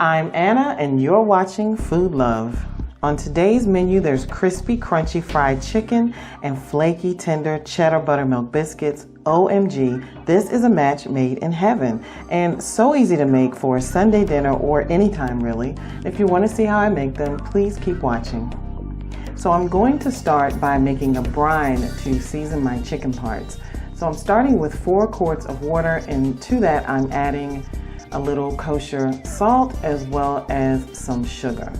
I'm Anna and you're watching Food Love. On today's menu, there's crispy, crunchy fried chicken and flaky, tender cheddar buttermilk biscuits. OMG, this is a match made in heaven and so easy to make for a Sunday dinner or anytime really. If you want to see how I make them, please keep watching. So I'm going to start by making a brine to season my chicken parts. So I'm starting with 4 quarts of water, and to that I'm adding a little kosher salt as well as some sugar.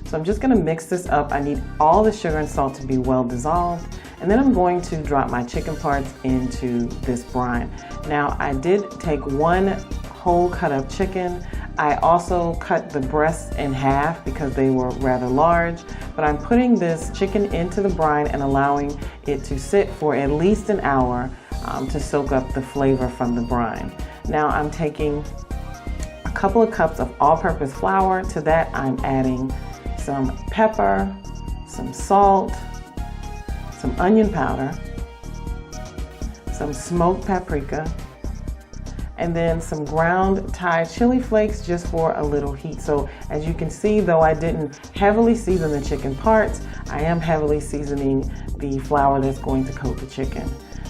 So I'm just going to mix this up. I need all the sugar and salt to be well dissolved, and then I'm going to drop my chicken parts into this brine. Now I did take 1 whole cut up chicken. I also cut the breasts in half because they were rather large, but I'm putting this chicken into the brine and allowing it to sit for at least an hour to soak up the flavor from the brine. Now I'm taking a couple of cups of all-purpose flour. To that I'm adding some pepper, some salt, some onion powder, some smoked paprika, and then some ground Thai chili flakes just for a little heat. So as you can see, though I didn't heavily season the chicken parts, I am heavily seasoning the flour that's going to coat the chicken.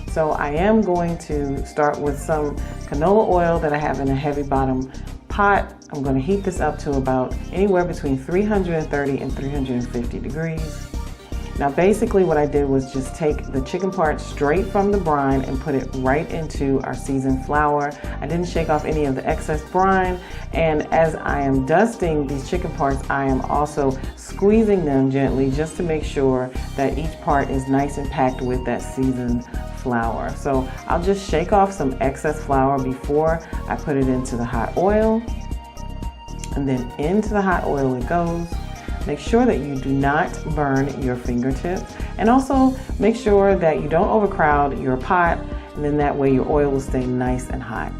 So I am going to start with some canola oil that I have in a heavy bottom pot. I'm going to heat this up to about anywhere between 330 and 350 degrees. Now basically what I did was just take the chicken part straight from the brine and put it right into our seasoned flour. I didn't shake off any of the excess brine, and as I am dusting these chicken parts, I am also squeezing them gently just to make sure that each part is nice and packed with that seasoned flour. So I'll just shake off some excess flour before I put it into the hot oil, and then into the hot oil it goes. Make sure that you do not burn your fingertips, and also make sure that you don't overcrowd your pot, and then that way your oil will stay nice and hot.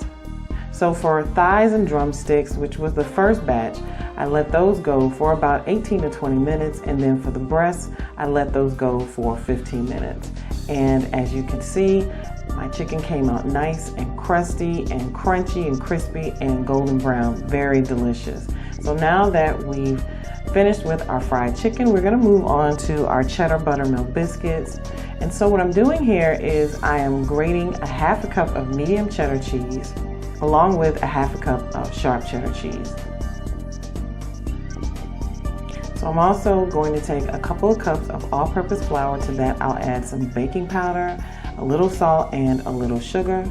So for thighs and drumsticks, which was the first batch, I let those go for about 18 to 20 minutes, and then for the breasts, I let those go for 15 minutes. And as you can see, my chicken came out nice and crusty and crunchy and crispy and golden brown, very delicious. So now that we've finished with our fried chicken, we're going to move on to our cheddar buttermilk biscuits. And so what I'm doing here is I am grating a half a cup of medium cheddar cheese along with a half a cup of sharp cheddar cheese. So I'm also going to take a couple of cups of all-purpose flour. To that I'll add some baking powder, a little salt, and a little sugar.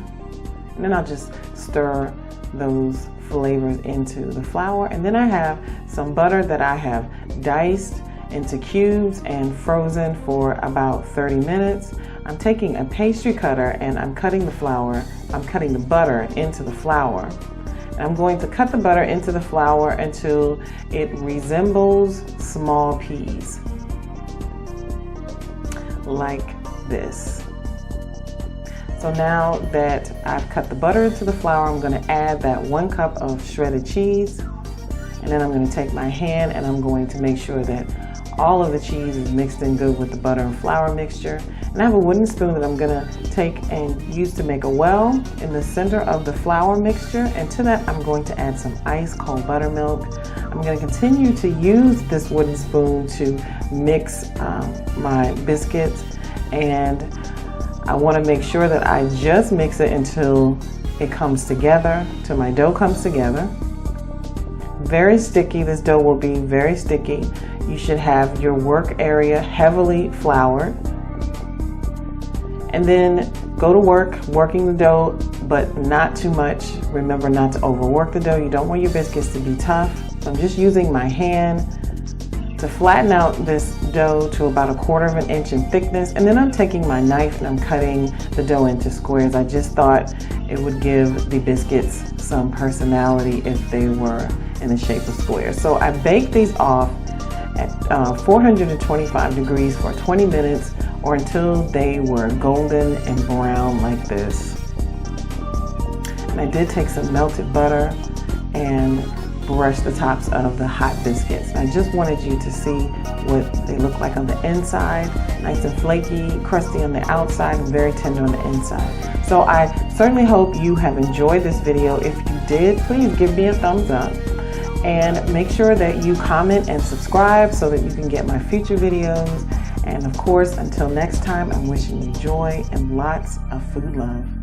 And then I'll just stir those flavors into the flour. And then I have some butter that I have diced into cubes and frozen for about 30 minutes. I'm taking a pastry cutter and I'm cutting the butter into the flour. And I'm going to cut the butter into the flour until it resembles small peas, like this. So now that I've cut the butter into the flour, I'm going to add that 1 cup of shredded cheese. And then I'm going to take my hand and I'm going to make sure that all of the cheese is mixed in good with the butter and flour mixture. And I have a wooden spoon that I'm going to take and use to make a well in the center of the flour mixture. And to that I'm going to add some ice cold buttermilk. I'm going to continue to use this wooden spoon to mix my biscuits, and I want to make sure that I just mix it until it comes together, till my dough comes together. Very sticky, this dough will be very sticky. You should have your work area heavily floured. And then go to work working the dough, but not too much. Remember not to overwork the dough. You don't want your biscuits to be tough. So I'm just using my hand to flatten out this dough to about 1/4 inch in thickness, and then I'm taking my knife and I'm cutting the dough into squares. I just thought it would give the biscuits some personality if they were in the shape of squares. So I baked these off at 425 degrees for 20 minutes or until they were golden and brown like this. And I did take some melted butter and brush the tops of the hot biscuits. I just wanted you to see what they look like on the inside. Nice and flaky, crusty on the outside, and very tender on the inside. So I certainly hope you have enjoyed this video. If you did, please give me a thumbs up. And make sure that you comment and subscribe so that you can get my future videos. And of course, until next time, I'm wishing you joy and lots of food love.